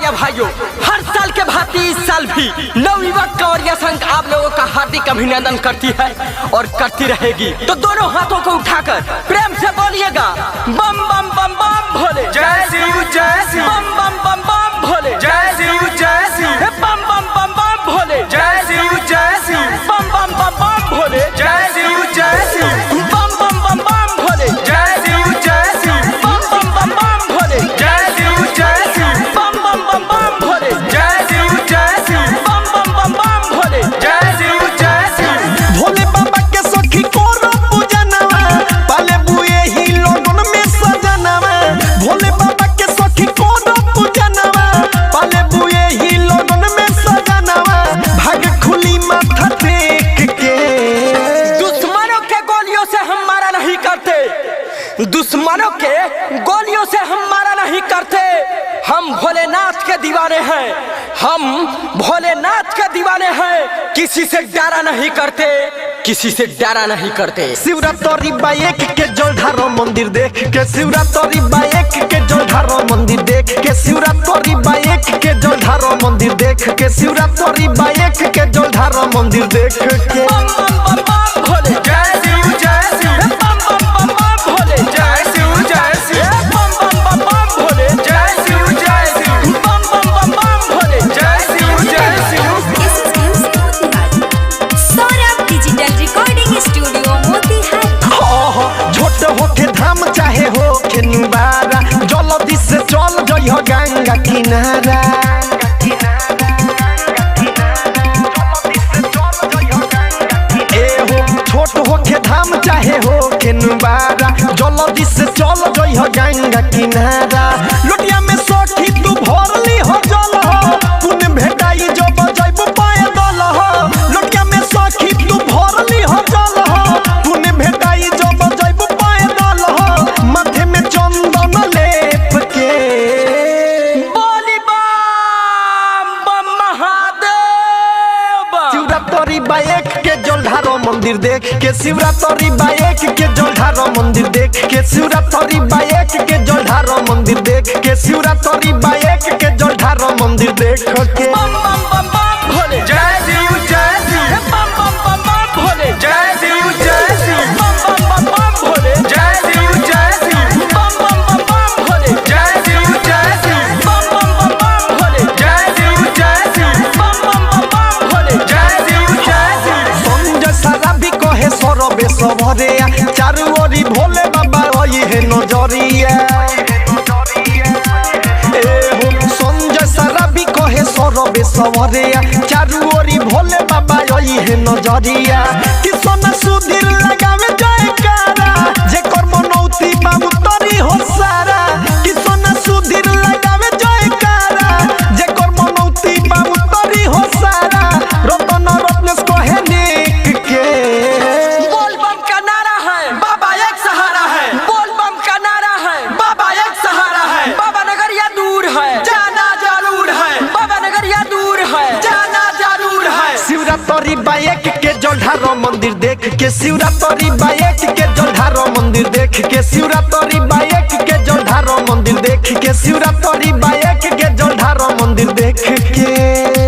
कांवरिया भाइयों, हर साल के भांति इस साल भी नवयुवक कांवरिया संघ आप लोगों का हार्दिक अभिनंदन करती है और करती रहेगी। तो दोनों हाथों को उठाकर प्रेम से बोलिएगा बम बम बम बम भोले, जय शिव जय शिव, बम बम बम बम भोले, जय शिव जय शिव, बम बम बम बम भोले, जय शिव जय शिव, बम बम बम बम भोले, जय शिव जय शिव, बम बम बम बम भोले, जय शिव जय शिव, बम बम बम बम भोले, जय शिव जय शिव, बम बम बम बम भोले, जय शिव जय शिव, बम बम बम बम भोले, जय शिव जय शिव। भोले बाबा के सखी कोरो पूजनवा, पाले बुए ही लोगन में सजनवा। भोले बाबा के सखी कोरो पूजनवा, पाले बुए ही लोगन में सजनवा। भाग खुली माथा टेक के, दुश्मनों के गोलियों से हम मारा नहीं करते, दुश्मनों के गोलियों से हम मारा नहीं करते। हम भोलेनाथ के दीवाने हैं, हम भोलेनाथ के दीवाने हैं। किसी से डरा नहीं करते, किसी से डरा नहीं करते। शिवरात्रि बाइक के जलधारो मंदिर देख के, शिवरात्रि बाइक के जलधारो मंदिर देख के, शिवरात्रि बाइक के जलधारो मंदिर देख के, शिवरात्रि बाइक के जलधारो मंदिर देख के। बम बम बम बम भोले, जय शिव जय शिव, बम बम बम बम भोले, जय शिव जय शिव, बम बम बम बम भोले, जय शिव जय शिव, बम बम बम बम भोले, जय शिव जय Shiv. Saurabh digital recording studio Motihari. छोट होके धाम चाहे हो के निवारा, जल्दी से चल जइह गंगा किनारा। ए हो छोट होके धाम चाहे हो के निवारा, जल्दी से चल जइह गंगा किनारा। लोटिया में सखी तू भरली हो जल हो, पुण्य भेटाई जो बजैब पैदल हो। लोटिया में सखी तू भरली हो जल हो, पुण्य भेटाई जो बजैब पैदल हो। माथे में चंदन लेप के, बोली बम बम महादेव। शिवरात्रि बाइक के जलधारो मंदिर देख के, शिवरात्रि बाइक के जलधारो मंदिर देख के, शिवरात्रि बाइक के जलधारो मंदिर देख के, शिवरात्रि बाइक के जलधारो मंदिर देख के। बम बम बम बम भोले, जय शिव जय शिव, बम बम बम बम भोले, जय शिव जय शिव, बम बम बम बम भोले, जय शिव जय शिव, बम बम बम बम भोले, जय शिव जय शिव, बम बम बम बम भोले, जय शिव जय शिव, बम बम बम बम भोले, जय शिव जय शिव। संजय सारा भी कहे सरबे सबरे, चारू ओरी भोले बाबा रही है नजरिया। ए हो संजय सारा भी कहे सरबे सबरे, चारू ओरी भोले बाबा रही है नजरिया। किसन सुधीर लगावे जयकारा, जेकर मनौती बाबू तरी हो सारा। किसन सुधीर लगावे जयकारा, जेकर मनौती बाबू तरी हो सारा। रतन रत्नेश कहे निक के, बोल बम का नारा है, बाबा एक सहारा है। बोल बम का नारा है, बाबा एक सहारा है। बाबा नगरिया दूर है, जाना जरूर है। बाबा नगरिया दूर है, जाना जरूर है। शिवरात्रि बाइक के जलधारो मंदिर देख के, शिवरात्रि बाइक के जलधारो मंदिर देख के, शिवरात्रि बाइक के जलधारो मंदिर देख के, शिवरात्रि बाइक के जलधारो मंदिर देख के।